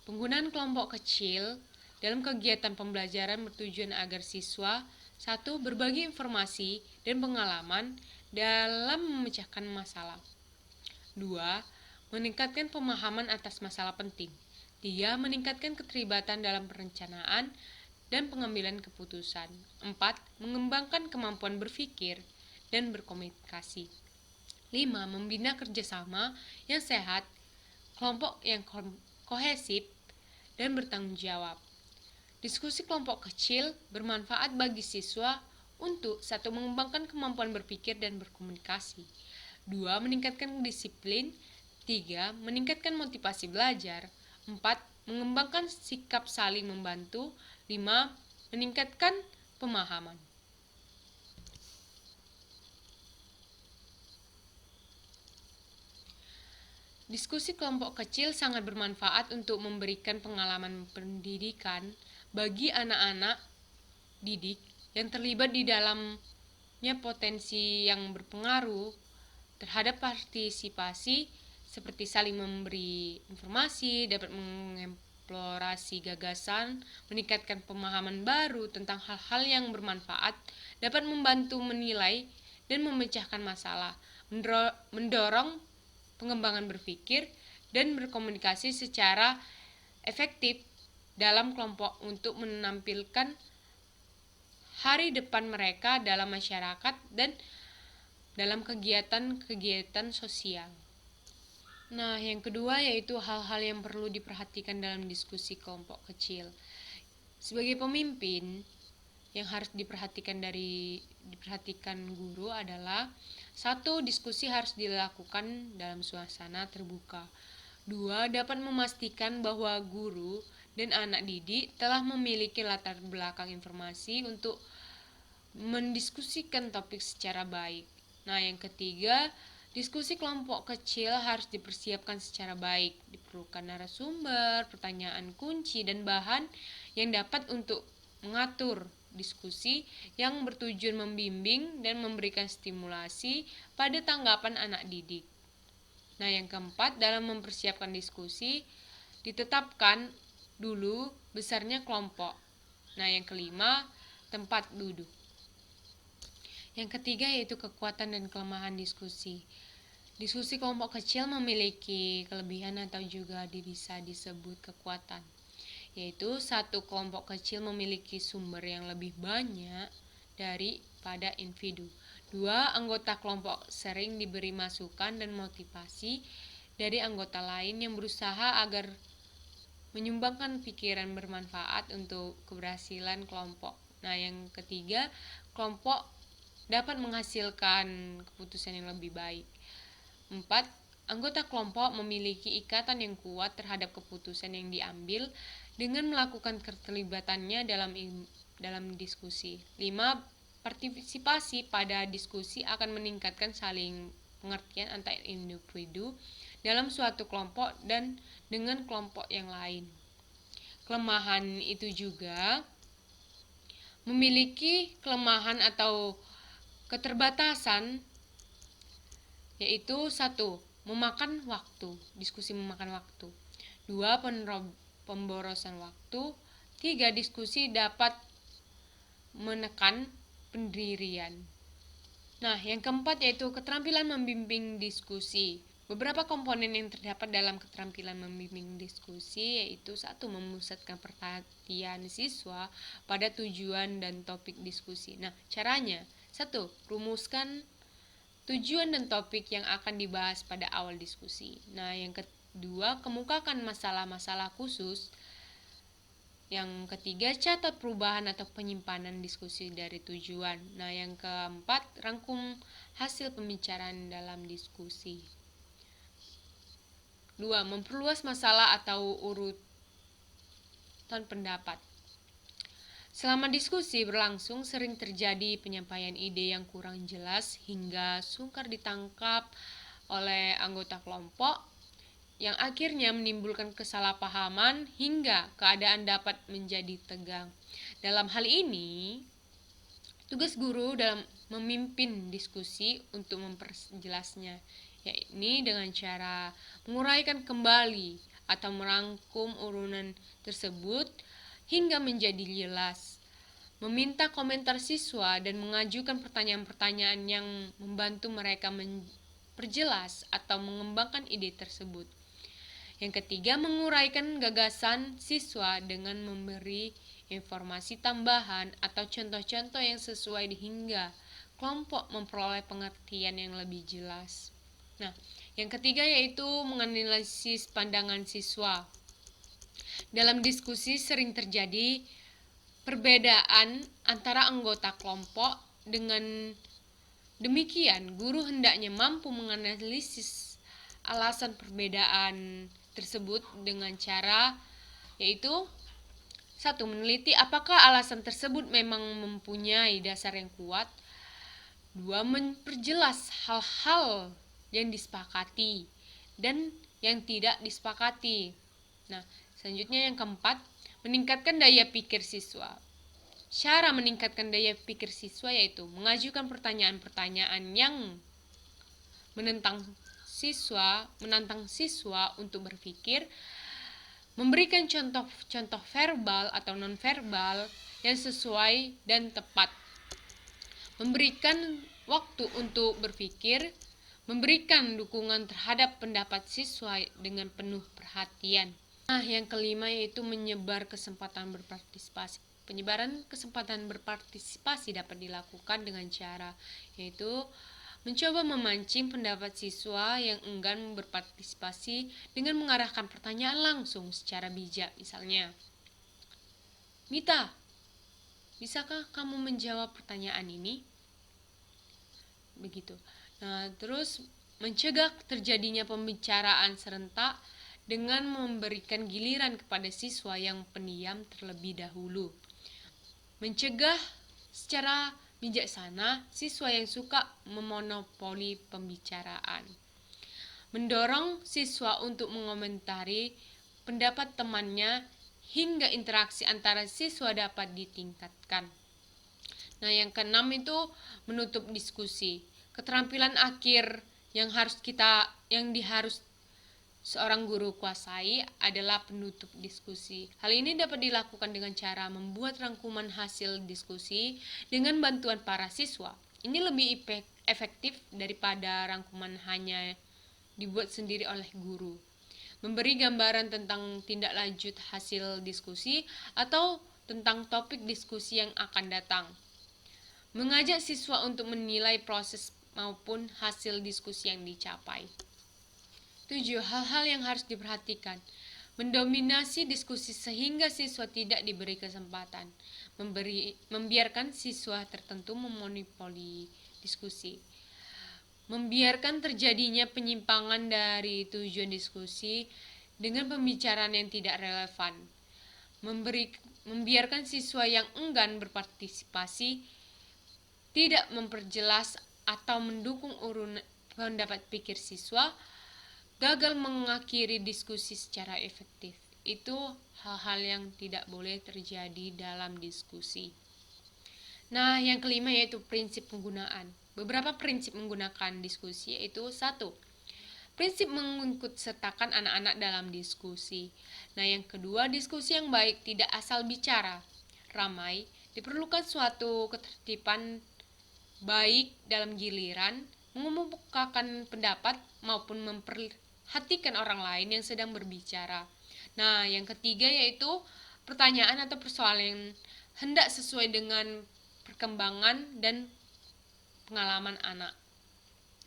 Penggunaan kelompok kecil dalam kegiatan pembelajaran bertujuan agar siswa 1. Berbagi informasi dan pengalaman dalam memecahkan masalah. 2. Meningkatkan pemahaman atas masalah penting. 3. Meningkatkan keterlibatan dalam perencanaan dan pengambilan keputusan. 4. Mengembangkan kemampuan berpikir dan berkomunikasi. 5. Membina kerjasama yang sehat, kelompok yang kohesif, dan bertanggung jawab. Diskusi kelompok kecil bermanfaat bagi siswa untuk 1. Mengembangkan kemampuan berpikir dan berkomunikasi. 2. Meningkatkan disiplin. 3. Meningkatkan motivasi belajar. 4. Mengembangkan sikap saling membantu. 5. Meningkatkan pemahaman. Diskusi kelompok kecil sangat bermanfaat untuk memberikan pengalaman pendidikan bagi anak-anak didik yang terlibat di dalamnya potensi yang berpengaruh terhadap partisipasi seperti saling memberi informasi, dapat mengeksplorasi gagasan, meningkatkan pemahaman baru tentang hal-hal yang bermanfaat, dapat membantu menilai dan memecahkan masalah, mendorong pengembangan berpikir dan berkomunikasi secara efektif dalam kelompok untuk menampilkan hari depan mereka dalam masyarakat dan dalam kegiatan-kegiatan sosial. Nah, yang kedua yaitu hal-hal yang perlu diperhatikan dalam diskusi kelompok kecil. Sebagai pemimpin, yang harus diperhatikan guru adalah 1. Diskusi harus dilakukan dalam suasana terbuka. 2. Dapat memastikan bahwa guru dan anak didik telah memiliki latar belakang informasi untuk mendiskusikan topik secara baik. Nah, yang ketiga, diskusi kelompok kecil harus dipersiapkan secara baik. Diperlukan narasumber, pertanyaan kunci, dan bahan yang dapat untuk mengatur diskusi yang bertujuan membimbing dan memberikan stimulasi pada tanggapan anak didik. Nah, yang keempat, dalam mempersiapkan diskusi, ditetapkan dulu besarnya kelompok. Nah, yang kelima, tempat duduk. Yang ketiga yaitu kekuatan dan kelemahan diskusi. Diskusi kelompok kecil memiliki kelebihan atau juga bisa disebut kekuatan, yaitu 1. Kelompok kecil memiliki sumber yang lebih banyak daripada individu. 2. Anggota kelompok sering diberi masukan dan motivasi dari anggota lain yang berusaha agar menyumbangkan pikiran bermanfaat untuk keberhasilan kelompok. Nah, yang ketiga, kelompok dapat menghasilkan keputusan yang lebih baik. 4. Anggota kelompok memiliki ikatan yang kuat terhadap keputusan yang diambil dengan melakukan keterlibatannya dalam diskusi. 5. Partisipasi pada diskusi akan meningkatkan saling pengertian antar individu dalam suatu kelompok dan dengan kelompok yang lain. Kelemahan itu juga memiliki kelemahan atau keterbatasan, yaitu 1. Memakan waktu, diskusi memakan waktu. 2. Pemborosan waktu. 3. Diskusi dapat menekan pendirian. Nah, yang keempat yaitu keterampilan membimbing diskusi. Beberapa komponen yang terdapat dalam keterampilan membimbing diskusi yaitu 1. Memusatkan perhatian siswa pada tujuan dan topik diskusi. Nah, caranya 1. Rumuskan tujuan dan topik yang akan dibahas pada awal diskusi. Nah, yang kedua, kemukakan masalah-masalah khusus. Yang ketiga, catat perubahan atau penyimpanan diskusi dari tujuan. Nah, yang keempat, rangkum hasil pembicaraan dalam diskusi. 2. Memperluas masalah atau urutan pendapat. Selama diskusi berlangsung, sering terjadi penyampaian ide yang kurang jelas hingga sukar ditangkap oleh anggota kelompok, yang akhirnya menimbulkan kesalahpahaman hingga keadaan dapat menjadi tegang. Dalam hal ini, tugas guru dalam memimpin diskusi untuk memperjelasnya, yakni dengan cara menguraikan kembali atau merangkum urunan tersebut hingga menjadi jelas, meminta komentar siswa dan mengajukan pertanyaan-pertanyaan yang membantu mereka memperjelas atau mengembangkan ide tersebut. Yang ketiga, menguraikan gagasan siswa dengan memberi informasi tambahan, atau contoh-contoh yang sesuai hingga kelompok memperoleh pengertian yang lebih jelas. Nah, yang ketiga yaitu menganalisis pandangan siswa. Dalam diskusi sering terjadi perbedaan antara anggota kelompok. Dengan demikian, guru hendaknya mampu menganalisis alasan perbedaan tersebut dengan cara yaitu 1. Meneliti apakah alasan tersebut memang mempunyai dasar yang kuat. 2. Memperjelas hal-hal yang disepakati dan yang tidak disepakati. Nah, selanjutnya yang keempat, meningkatkan daya pikir siswa. Cara meningkatkan daya pikir siswa yaitu mengajukan pertanyaan-pertanyaan yang menantang siswa untuk berpikir, memberikan contoh-contoh verbal atau non-verbal yang sesuai dan tepat, memberikan waktu untuk berpikir, memberikan dukungan terhadap pendapat siswa dengan penuh perhatian. Nah, yang kelima yaitu menyebar kesempatan berpartisipasi. Penyebaran kesempatan berpartisipasi dapat dilakukan dengan cara yaitu mencoba memancing pendapat siswa yang enggan berpartisipasi dengan mengarahkan pertanyaan langsung secara bijak. Misalnya, Mita, bisakah kamu menjawab pertanyaan ini? Begitu. Nah, terus mencegah terjadinya pembicaraan serentak dengan memberikan giliran kepada siswa yang pendiam terlebih dahulu. Mencegah secara bijaksana siswa yang suka memonopoli pembicaraan. Mendorong siswa untuk mengomentari pendapat temannya hingga interaksi antara siswa dapat ditingkatkan. Nah, yang keenam itu menutup diskusi. Keterampilan akhir yang harus seorang guru kuasai adalah penutup diskusi. Hal ini dapat dilakukan dengan cara membuat rangkuman hasil diskusi dengan bantuan para siswa. Ini lebih efektif daripada rangkuman hanya dibuat sendiri oleh guru. Memberi gambaran tentang tindak lanjut hasil diskusi atau tentang topik diskusi yang akan datang. Mengajak siswa untuk menilai proses maupun hasil diskusi yang dicapai. 7. Hal-hal yang harus diperhatikan. Mendominasi diskusi sehingga siswa tidak diberi kesempatan. Membiarkan siswa tertentu memonopoli diskusi. Membiarkan terjadinya penyimpangan dari tujuan diskusi dengan pembicaraan yang tidak relevan. Membiarkan siswa yang enggan berpartisipasi tidak memperjelas atau mendukung pendapat pikir siswa, gagal mengakhiri diskusi secara efektif. Itu hal-hal yang tidak boleh terjadi dalam diskusi. Nah, yang kelima yaitu prinsip penggunaan. Beberapa prinsip menggunakan diskusi yaitu 1. Prinsip mengikutsertakan anak-anak dalam diskusi. Nah, yang kedua, diskusi yang baik tidak asal bicara ramai. Diperlukan suatu ketertiban baik dalam giliran, mengemukakan pendapat maupun memperhatikan orang lain yang sedang berbicara. Nah, yang ketiga yaitu pertanyaan atau persoalan yang hendak sesuai dengan perkembangan dan pengalaman anak.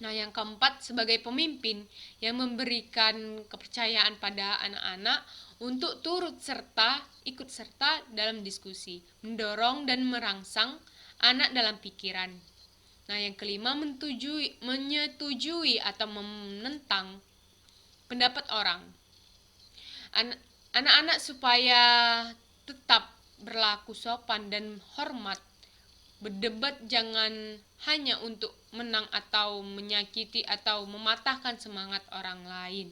Nah, yang keempat, sebagai pemimpin yang memberikan kepercayaan pada anak-anak untuk ikut serta dalam diskusi, mendorong dan merangsang anak dalam pikiran. Nah, yang kelima, menyetujui atau menentang pendapat orang. Anak-anak supaya tetap berlaku sopan dan hormat, berdebat jangan hanya untuk menang atau menyakiti atau mematahkan semangat orang lain.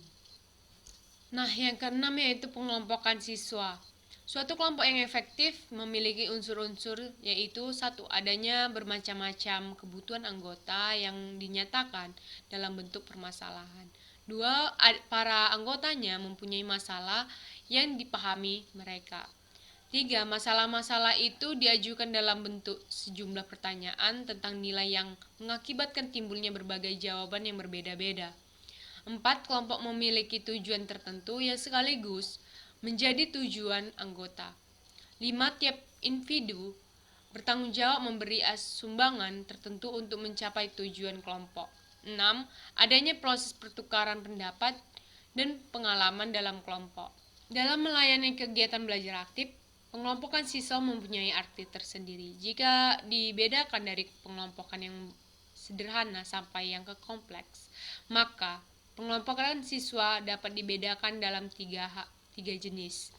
Nah, yang keenam yaitu pengelompokan siswa. Suatu kelompok yang efektif memiliki unsur-unsur yaitu 1. Adanya bermacam-macam kebutuhan anggota yang dinyatakan dalam bentuk permasalahan. 2. Para anggotanya mempunyai masalah yang dipahami mereka. 3. Masalah-masalah itu diajukan dalam bentuk sejumlah pertanyaan tentang nilai yang mengakibatkan timbulnya berbagai jawaban yang berbeda-beda. 4. Kelompok memiliki tujuan tertentu yang sekaligus menjadi tujuan anggota. 5. Tiap individu bertanggung jawab memberi sumbangan tertentu untuk mencapai tujuan kelompok. 6. Adanya proses pertukaran pendapat dan pengalaman dalam kelompok. Dalam melayani kegiatan belajar aktif, pengelompokan siswa mempunyai arti tersendiri. Jika dibedakan dari pengelompokan yang sederhana sampai yang kompleks, maka pengelompokan siswa dapat dibedakan dalam tiga jenis.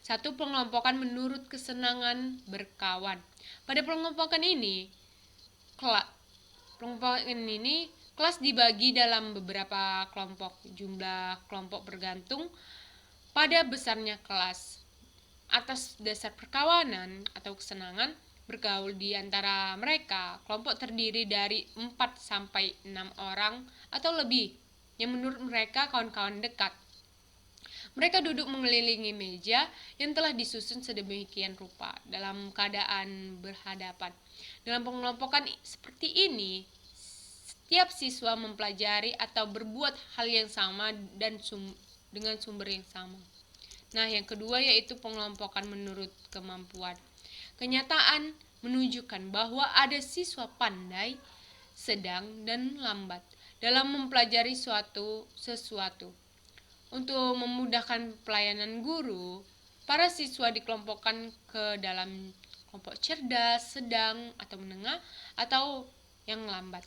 1. Pengelompokan menurut kesenangan berkawan. Pada pengelompokan ini, kelas dibagi dalam beberapa kelompok. Jumlah kelompok bergantung pada besarnya kelas. Atas dasar perkawanan atau kesenangan bergaul di antara mereka, kelompok terdiri dari 4 sampai 6 orang atau lebih yang menurut mereka kawan-kawan dekat. Mereka duduk mengelilingi meja yang telah disusun sedemikian rupa dalam keadaan berhadapan. Dalam pengelompokan seperti ini, setiap siswa mempelajari atau berbuat hal yang sama dan dengan sumber yang sama. Nah, yang kedua yaitu pengelompokan menurut kemampuan. Kenyataan menunjukkan bahwa ada siswa pandai, sedang, dan lambat dalam mempelajari sesuatu. Untuk memudahkan pelayanan guru, para siswa dikelompokkan ke dalam kelompok cerdas, sedang, atau menengah, atau yang lambat.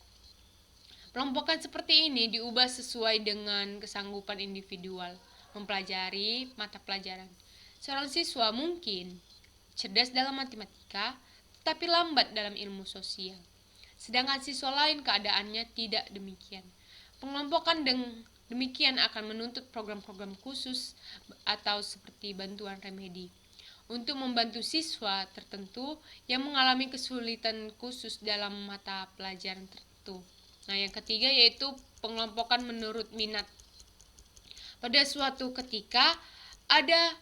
Pelompokan seperti ini diubah sesuai dengan kesanggupan individual mempelajari mata pelajaran. Seorang siswa mungkin cerdas dalam matematika, tetapi lambat dalam ilmu sosial. Sedangkan siswa lain keadaannya tidak demikian. Pengelompokan demikian akan menuntut program-program khusus atau seperti bantuan remedi untuk membantu siswa tertentu yang mengalami kesulitan khusus dalam mata pelajaran tertentu. Nah, yang ketiga yaitu pengelompokan menurut minat. Pada suatu ketika ada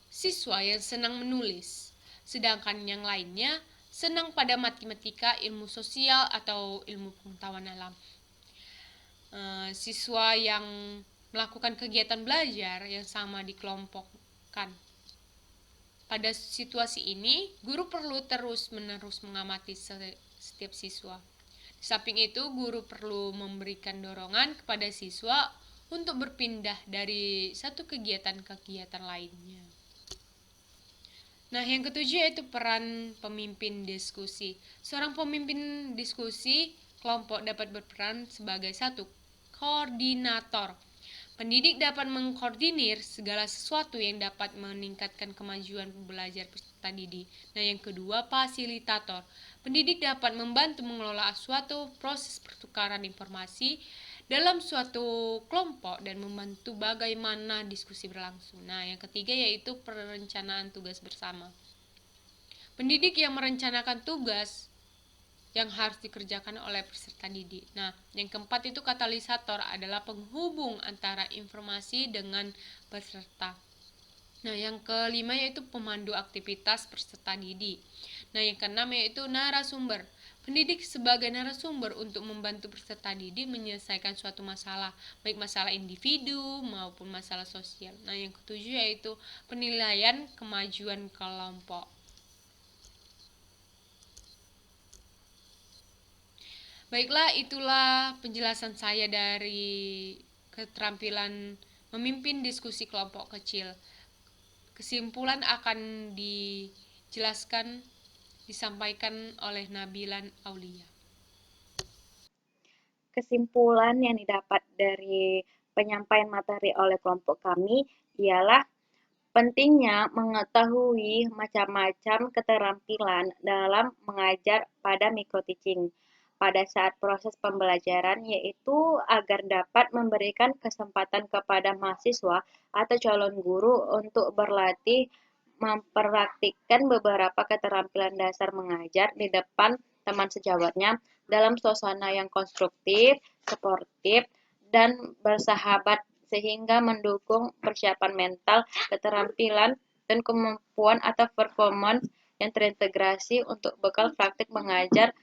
siswa yang senang menulis, sedangkan yang lainnya senang pada matematika, ilmu sosial, atau ilmu pengetahuan alam. Siswa yang melakukan kegiatan belajar yang sama dikelompokkan. Pada situasi ini, guru perlu terus-menerus mengamati setiap siswa. Di samping itu, guru perlu memberikan dorongan kepada siswa untuk berpindah dari satu kegiatan ke kegiatan lainnya. Nah, yang ketujuh yaitu peran pemimpin diskusi. Seorang pemimpin diskusi kelompok dapat berperan sebagai satu koordinator. Pendidik dapat mengkoordinir segala sesuatu yang dapat meningkatkan kemajuan belajar peserta didik. Nah, yang kedua, fasilitator. Pendidik dapat membantu mengelola suatu proses pertukaran informasi dalam suatu kelompok dan membantu bagaimana diskusi berlangsung. Nah, yang ketiga yaitu perencanaan tugas bersama. Pendidik yang merencanakan tugas yang harus dikerjakan oleh peserta didik. Nah, yang keempat itu katalisator adalah penghubung antara informasi dengan peserta. Nah, yang kelima yaitu pemandu aktivitas peserta didik. Nah, yang keenam yaitu narasumber. Pendidik sebagai narasumber untuk membantu peserta didik menyelesaikan suatu masalah, baik masalah individu maupun masalah sosial. Nah, yang ketujuh yaitu penilaian kemajuan kelompok. Baiklah, itulah penjelasan saya dari keterampilan memimpin diskusi kelompok kecil. Kesimpulan akan disampaikan oleh Nabilan Aulia. Kesimpulan yang didapat dari penyampaian materi oleh kelompok kami ialah pentingnya mengetahui macam-macam keterampilan dalam mengajar pada microteaching pada saat proses pembelajaran, yaitu agar dapat memberikan kesempatan kepada mahasiswa atau calon guru untuk berlatih mempraktikkan beberapa keterampilan dasar mengajar di depan teman sejawatnya dalam suasana yang konstruktif, sportif, dan bersahabat sehingga mendukung persiapan mental, keterampilan, dan kemampuan atau performance yang terintegrasi untuk bekal praktik mengajar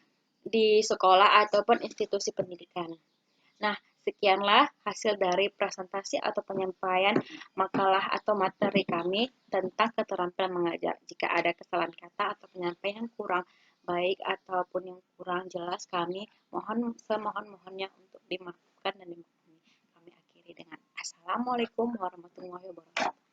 di sekolah ataupun institusi pendidikan. Nah, Sekianlah hasil dari presentasi atau penyampaian makalah atau materi kami tentang keterampilan mengajar. Jika ada kesalahan kata atau penyampaian yang kurang baik ataupun yang kurang jelas, kami mohon semohon-mohonnya untuk dimaafkan dan dimaklumi. Kami akhiri dengan Assalamualaikum warahmatullahi wabarakatuh.